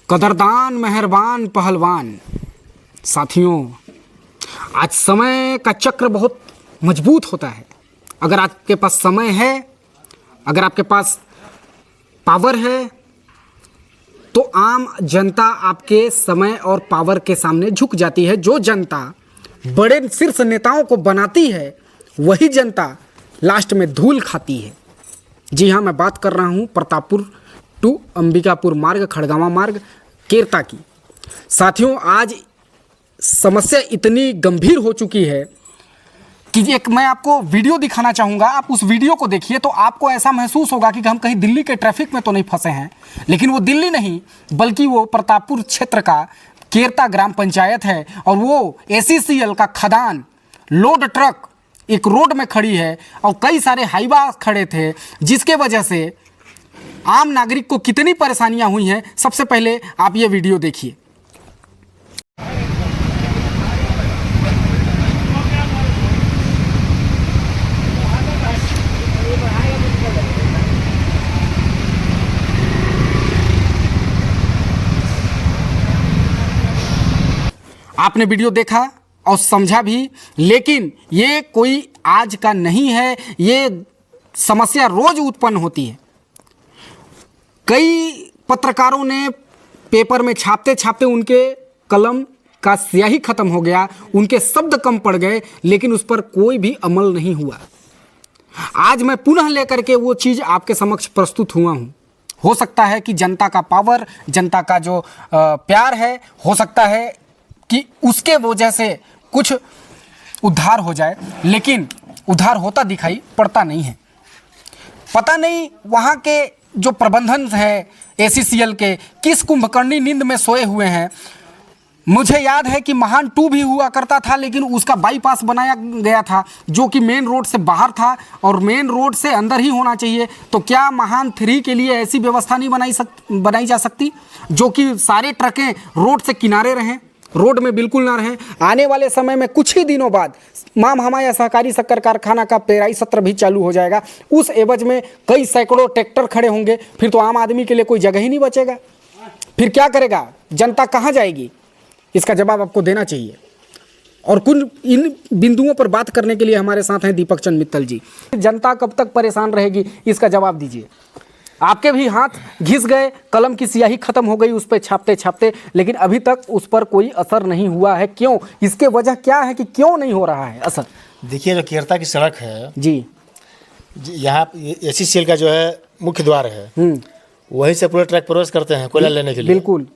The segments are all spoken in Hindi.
कदरदान मेहरबान पहलवान साथियों, आज समय का चक्र बहुत मजबूत होता है। अगर आपके पास समय है, अगर आपके पास पावर है, तो आम जनता आपके समय और पावर के सामने झुक जाती है। जो जनता बड़े शीर्ष नेताओं को बनाती है, वही जनता लास्ट में धूल खाती है। जी हाँ, मैं बात कर रहा हूँ प्रतापपुर टू अंबिकापुर मार्ग, खड़गावा मार्ग, केरता की। साथियों, आज समस्या इतनी गंभीर हो चुकी है कि एक मैं आपको वीडियो दिखाना चाहूँगा। आप उस वीडियो को देखिए तो आपको ऐसा महसूस होगा कि हम कहीं दिल्ली के ट्रैफिक में तो नहीं फंसे हैं। लेकिन वो दिल्ली नहीं, बल्कि वो प्रतापपुर क्षेत्र का केरता ग्राम पंचायत है। और वो ACCL का खदान लोड ट्रक एक रोड में खड़ी है और कई सारे हाईवा खड़े थे, जिसके वजह से आम नागरिक को कितनी परेशानियां हुई हैं। सबसे पहले आप ये वीडियो देखिए। आपने वीडियो देखा और समझा भी, लेकिन ये कोई आज का नहीं है। ये समस्या रोज उत्पन्न होती है। कई पत्रकारों ने पेपर में छापते छापते उनके कलम का स्याही खत्म हो गया, उनके शब्द कम पड़ गए, लेकिन उस पर कोई भी अमल नहीं हुआ। आज मैं पुनः लेकर के वो चीज़ आपके समक्ष प्रस्तुत हुआ हूँ। हो सकता है कि जनता का पावर, जनता का जो प्यार है, हो सकता है कि उसके वजह से कुछ उद्धार हो जाए, लेकिन उद्धार होता दिखाई पड़ता नहीं है। पता नहीं वहाँ के जो प्रबंधन है ACCL के किस कुंभकर्णी नींद में सोए हुए हैं। मुझे याद है कि महान 2 भी हुआ करता था, लेकिन उसका बाईपास बनाया गया था जो कि मेन रोड से बाहर था और मेन रोड से अंदर ही होना चाहिए। तो क्या महान 3 के लिए ऐसी व्यवस्था नहीं बनाई जा सकती जो कि सारे ट्रकें रोड से किनारे रहें, रोड में बिल्कुल ना रहें। आने वाले समय में कुछ ही दिनों बाद माम हमाया सहकारी शक्कर कारखाना का पेराई सत्र भी चालू हो जाएगा। उस एवज में कई सैकड़ों ट्रैक्टर खड़े होंगे, फिर तो आम आदमी के लिए कोई जगह ही नहीं बचेगा। फिर क्या करेगा जनता, कहाँ जाएगी? इसका जवाब आपको देना चाहिए। और कुछ इन बिंदुओं पर बात करने के लिए हमारे साथ हैं दीपक चंद मित्तल जी। जनता कब तक परेशान रहेगी, इसका जवाब दीजिए। आपके भी हाथ घिस गए, कलम की स्याही खत्म हो गई उस पर छापते छापते, लेकिन अभी तक उस पर कोई असर नहीं हुआ है। क्यों? इसके वजह क्या है कि क्यों नहीं हो रहा है असर? देखिए, जो केरता की सड़क है जी, यहाँ ACCL का जो है मुख्य द्वार है, वहीं से पूरे ट्रक प्रवेश करते हैं कोयला लेने के लिए। बिल्कुल।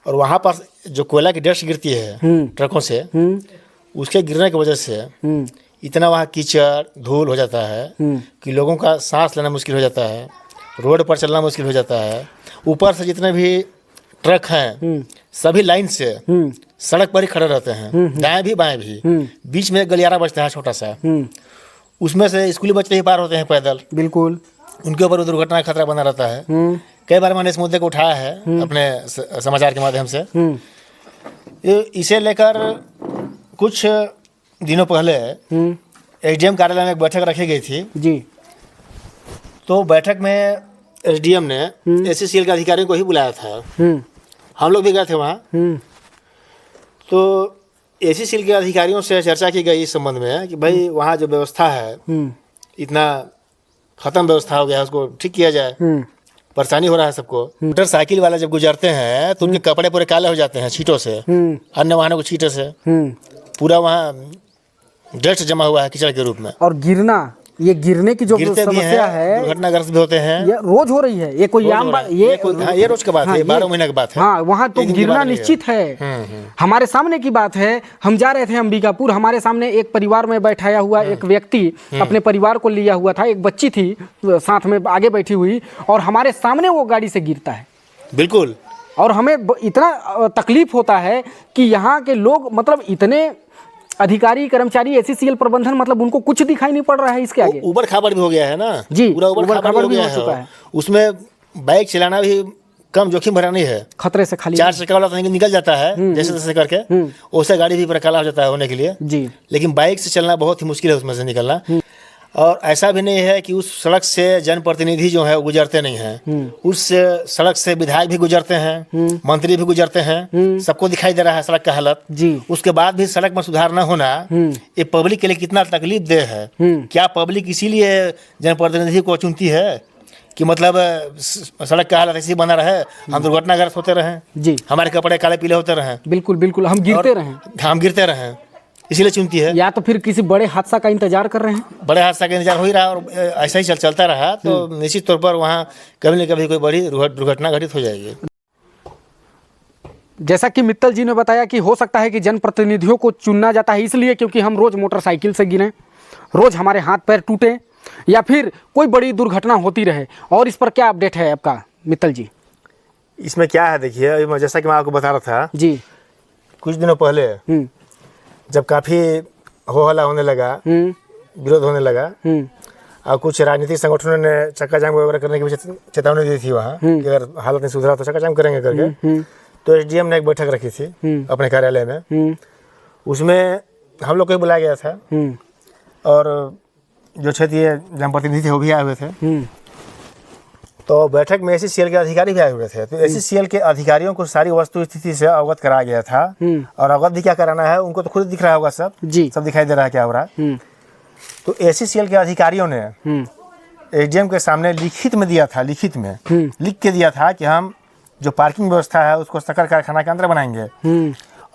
और वहाँ पर जो कोयला की डस्ट गिरती है ट्रकों से, उसके गिरने की वजह से इतना वहाँ कीचड़ धूल हो जाता है कि लोगों का सांस लेना मुश्किल हो जाता है, रोड पर चलना मुश्किल हो जाता है। ऊपर से जितने भी ट्रक हैं सभी लाइन से सड़क पर ही खड़े रहते हैं, दाएं भी बाएं भी। बीच में एक गलियारा बचता है छोटा सा, उसमें से स्कूली बच्चे ही पार होते हैं पैदल। बिल्कुल, उनके ऊपर दुर्घटना का खतरा बना रहता है। कई बार मैंने इस मुद्दे को उठाया है अपने समाचार के माध्यम से। इसे लेकर कुछ दिनों पहले SDM कार्यालय में एक बैठक रखी गई थी जी। तो बैठक में SDM ने ACCL के अधिकारियों को ही बुलाया था। हम लोग भी गए थे वहाँ। तो ACCL के अधिकारियों से चर्चा की गई इस संबंध में कि भाई वहाँ जो व्यवस्था है इतना खत्म व्यवस्था हो गया है, उसको ठीक किया जाए। परेशानी हो रहा है सबको। मोटरसाइकिल वाले जब गुजरते हैं तो उनके कपड़े पूरे काले हो जाते हैं छींटों से, अन्य वाहनों को छींटे से। पूरा वहाँ डस्ट जमा हुआ है कीचड़ के रूप में। और गिरना, ये गिरने की जो समस्या है, दुर्घटनाग्रस्त भी होते हैं, ये रोज हो रही है। ये कोई आम बात, ये रोज की बात है, 12 महीने की बात है। हाँ, वहाँ तो गिरना निश्चित है। हमारे सामने की बात है, हम जा रहे थे अंबिकापुर, हमारे सामने एक परिवार में बैठाया हुआ एक व्यक्ति अपने परिवार को लिया हुआ था, एक बच्ची थी साथ में आगे बैठी हुई, और हमारे सामने वो गाड़ी से गिरता है। बिल्कुल। और हमें इतना तकलीफ होता है कि यहाँ के लोग, मतलब इतने अधिकारी कर्मचारी ACCL प्रबंधन, मतलब उनको कुछ दिखाई नहीं पड़ रहा है इसके आगे। ऊबड़ खाबड़ भी हो गया है ना जी, पूरा ऊबड़ खाबड़ भी हो चुका है। उसमें बाइक चलाना भी कम जोखिम भरा नहीं है, खतरे से खाली। 4 चक्का वाला तो निकल जाता है जैसे तैसे करके, उससे गाड़ी भी पूरा काला हो जाता है होने के लिए जी। लेकिन बाइक से चलना बहुत ही मुश्किल है उसमें से निकलना। और ऐसा भी नहीं है कि उस सड़क से जनप्रतिनिधि जो है वो गुजरते नहीं हैं, उस सड़क से विधायक भी गुजरते हैं, मंत्री भी गुजरते हैं, सबको दिखाई दे रहा है सड़क का हालत जी। उसके बाद भी सड़क में सुधार न होना ये पब्लिक के लिए कितना तकलीफ दे है। क्या पब्लिक इसीलिए जनप्रतिनिधि को चुनती है कि मतलब सड़क का हालत ऐसी बना रहे, हम दुर्घटनाग्रस्त होते रहें जी, हमारे कपड़े काले पीले होते रहें, बिल्कुल बिल्कुल, हम गिरते रहें, हम गिरते रहें, इसीलिए चुनती है। या तो फिर किसी बड़े हादसा का इंतजार कर रहे हैं। बड़े हादसा का इंतजार हो ही रहा और ऐसा ही चलता रहा तो निश्चित तौर पर वहाँ कभी न कभी कोई बड़ी दुर्घटना घटित हो जाएगी। जैसा कि मित्तल जी ने बताया कि हो सकता है कि जनप्रतिनिधियों को चुनना जाता है इसलिए क्योंकि हम रोज़ मोटरसाइकिल से गिरें, रोज़ हमारे हाथ पैर टूटें या फिर कोई बड़ी दुर्घटना होती रहे। और इस पर क्या अपडेट है आपका मित्तल जी? इसमें क्या है देखिए, जैसा कि मैं आपको बता रहा था जी, कुछ दिनों पहले जब काफ़ी हो हल्ला होने लगा, विरोध होने लगा और कुछ राजनीतिक संगठनों ने चक्का जाम वगैरह करने की चेतावनी दी थी वहाँ कि अगर हालत नहीं सुधरा तो चक्का जाम करेंगे करके, तो एसडीएम ने एक बैठक रखी थी अपने कार्यालय में। उसमें हम लोग को बुलाया गया था और जो क्षेत्रीय जनप्रतिनिधि थे वो भी आए हुए थे। तो बैठक में एसीसीएल के अधिकारी भी आए हुए थे। तो एसीसीएल के अधिकारियों को सारी वस्तु स्थिति से अवगत कराया गया था और अवगत भी क्या कराना है उनको तो खुद दिख रहा होगा, सब दिखाई दे रहा है क्या हो रहा है। तो एसीसीएल के अधिकारियों ने एसडीएम के सामने लिखित में दिया था, लिखित में लिख के दिया था कि हम जो पार्किंग व्यवस्था है उसको शक्कर कारखाना के अंदर बनाएंगे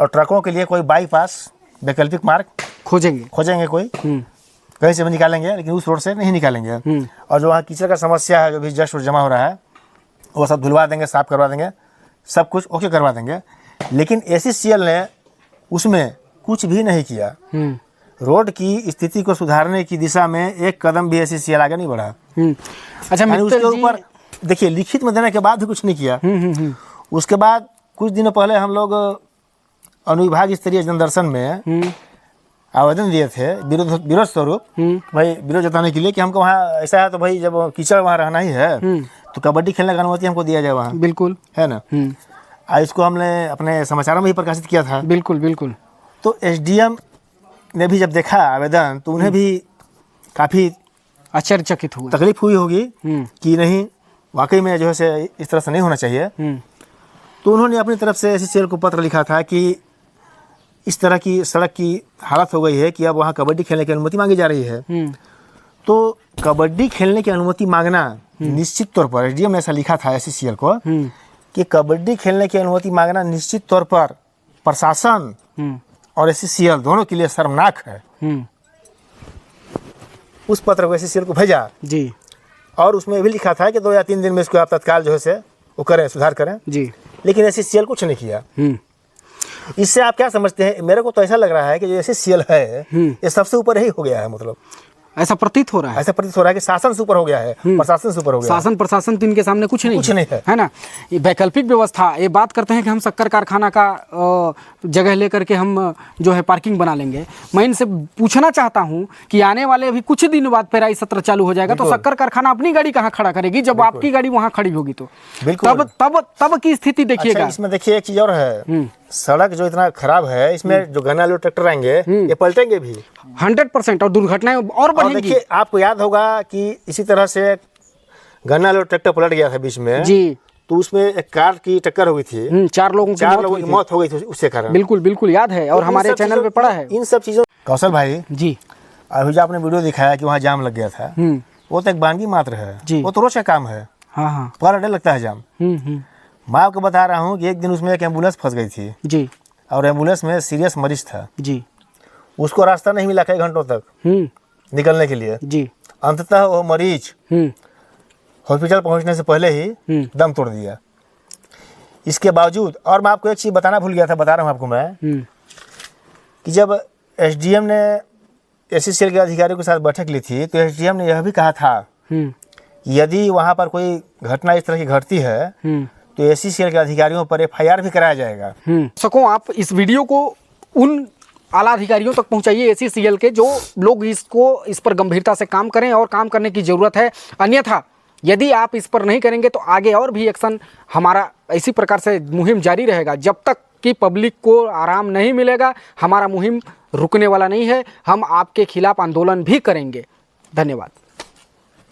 और ट्रकों के लिए कोई बाईपास वैकल्पिक मार्ग खोजेंगे कोई कहीं से भी निकालेंगे, लेकिन उस रोड से नहीं निकालेंगे। और जो वहाँ कीचड़ का समस्या है जो भी जस्ट जमा हो रहा है वो सब धुलवा देंगे, साफ करवा देंगे, सब कुछ ओके करवा देंगे। लेकिन एसीसीएल ने उसमें कुछ भी नहीं किया। रोड की स्थिति को सुधारने की दिशा में एक कदम भी एसीसीएल आगे नहीं बढ़ा। अच्छा, उसके ऊपर देखिए लिखित में देने के बाद भी कुछ नहीं किया। उसके बाद कुछ दिनों पहले हम लोग अनुविभाग स्तरीय जनदर्शन में आवेदन दिए थे विरोध स्वरूप, भाई विरोध जताने के लिए कि हमको वहाँ ऐसा है तो भाई जब कीचड़ वहाँ रहना ही है तो कबड्डी खेलने का अनुमति हमको दिया जाए वहाँ, बिल्कुल है ना। इसको हमने अपने समाचारों में भी प्रकाशित किया था। बिल्कुल बिल्कुल। तो एसडीएम ने भी जब देखा आवेदन तो उन्हें भी काफ़ी आश्चर्यचकित हुआ, तकलीफ हुई होगी कि नहीं वाकई में जो है इस तरह से नहीं होना चाहिए। तो उन्होंने अपनी तरफ से एसीसीएल को पत्र लिखा था कि इस तरह की सड़क की हालत हो गई है कि अब वहाँ कबड्डी खेलने की अनुमति मांगी जा रही है। तो कबड्डी खेलने की अनुमति मांगना निश्चित तौर पर एसडीएम ने ऐसा लिखा था एसीसीएल को कि कबड्डी खेलने की अनुमति मांगना निश्चित तौर पर प्रशासन और एसीसीएल दोनों के लिए शर्मनाक है। उस पत्र को एसीसीएल को भेजा जी और उसमें भी लिखा था कि 2 या 3 दिन में इसको आप तत्काल जो है वो करें, सुधार करें जी। लेकिन एसीसीएल कुछ नहीं किया। इससे आप क्या समझते हैं? मेरे को तो ऐसा लग रहा है कि जो एसीसीएल है ये सबसे ऊपर ही हो गया है, मतलब ऐसा प्रतीत हो रहा है, कि शासन से ऊपर हो गया है, प्रशासन से ऊपर हो गया। शासन प्रशासन तो इनके सामने कुछ नहीं है ना। ये वैकल्पिक व्यवस्था, ये बात करते हैं कि हम शक्कर कारखाना का जगह लेकर के हम जो है पार्किंग बना लेंगे। मैं इनसे पूछना चाहता हूं कि आने वाले अभी कुछ दिन बाद पेराई सत्र चालू हो जाएगा तो शक्कर कारखाना अपनी गाड़ी कहाँ खड़ा करेगी जब आपकी गाड़ी वहाँ खड़ी होगी? तो तब की स्थिति देखिएगा। इसमें देखिए एक चीज और है, सड़क जो इतना खराब है इसमें जो गन्ना लोड ट्रैक्टर आएंगे ये पलटेंगे भी 100% और दुर्घटनाएं और बढ़ेंगी। देखिए आपको याद होगा कि इसी तरह से गन्ना लोड ट्रैक्टर पलट गया था बीच में जी, तो उसमें एक कार की टक्कर हुई थी, 4 लोगों की मौत हो गई थी उसके कारण। बिल्कुल बिल्कुल याद है और हमारे चैनल पे पड़ा है। इन सब चीजों कौशल भाई जी, अभी जो आपने वीडियो दिखाया कि वहाँ जाम लग गया था, वो तो एक बानगी मात्र है, वो तो रोज का काम है। हाँ, पर डे लगता है जाम। मैं आपको बता रहा हूँ कि एक दिन उसमें एक एम्बुलेंस फंस गई थी जी, और एम्बुलेंस में सीरियस मरीज था जी, उसको रास्ता नहीं मिला कई घंटों तक निकलने के लिए जी। अंततः वो मरीज हॉस्पिटल पहुंचने से पहले ही दम तोड़ दिया। इसके बावजूद, और मैं आपको एक चीज बताना भूल गया था, बता रहा हूँ आपको मैं कि जब एसडीएम ने एसीसीएल के अधिकारियों के साथ बैठक ली थी तो एसडीएम ने यह भी कहा था यदि वहाँ पर कोई घटना इस तरह की घटती है तो एसीसीएल के अधिकारियों पर एफआईआर भी कराया जाएगा। सको आप इस वीडियो को उन आला अधिकारियों तक पहुंचाइए एसीसीएल के, जो लोग इस पर गंभीरता से काम करें और काम करने की ज़रूरत है। अन्यथा यदि आप इस पर नहीं करेंगे तो आगे और भी एक्शन हमारा इसी प्रकार से मुहिम जारी रहेगा। जब तक कि पब्लिक को आराम नहीं मिलेगा हमारा मुहिम रुकने वाला नहीं है। हम आपके खिलाफ आंदोलन भी करेंगे। धन्यवाद।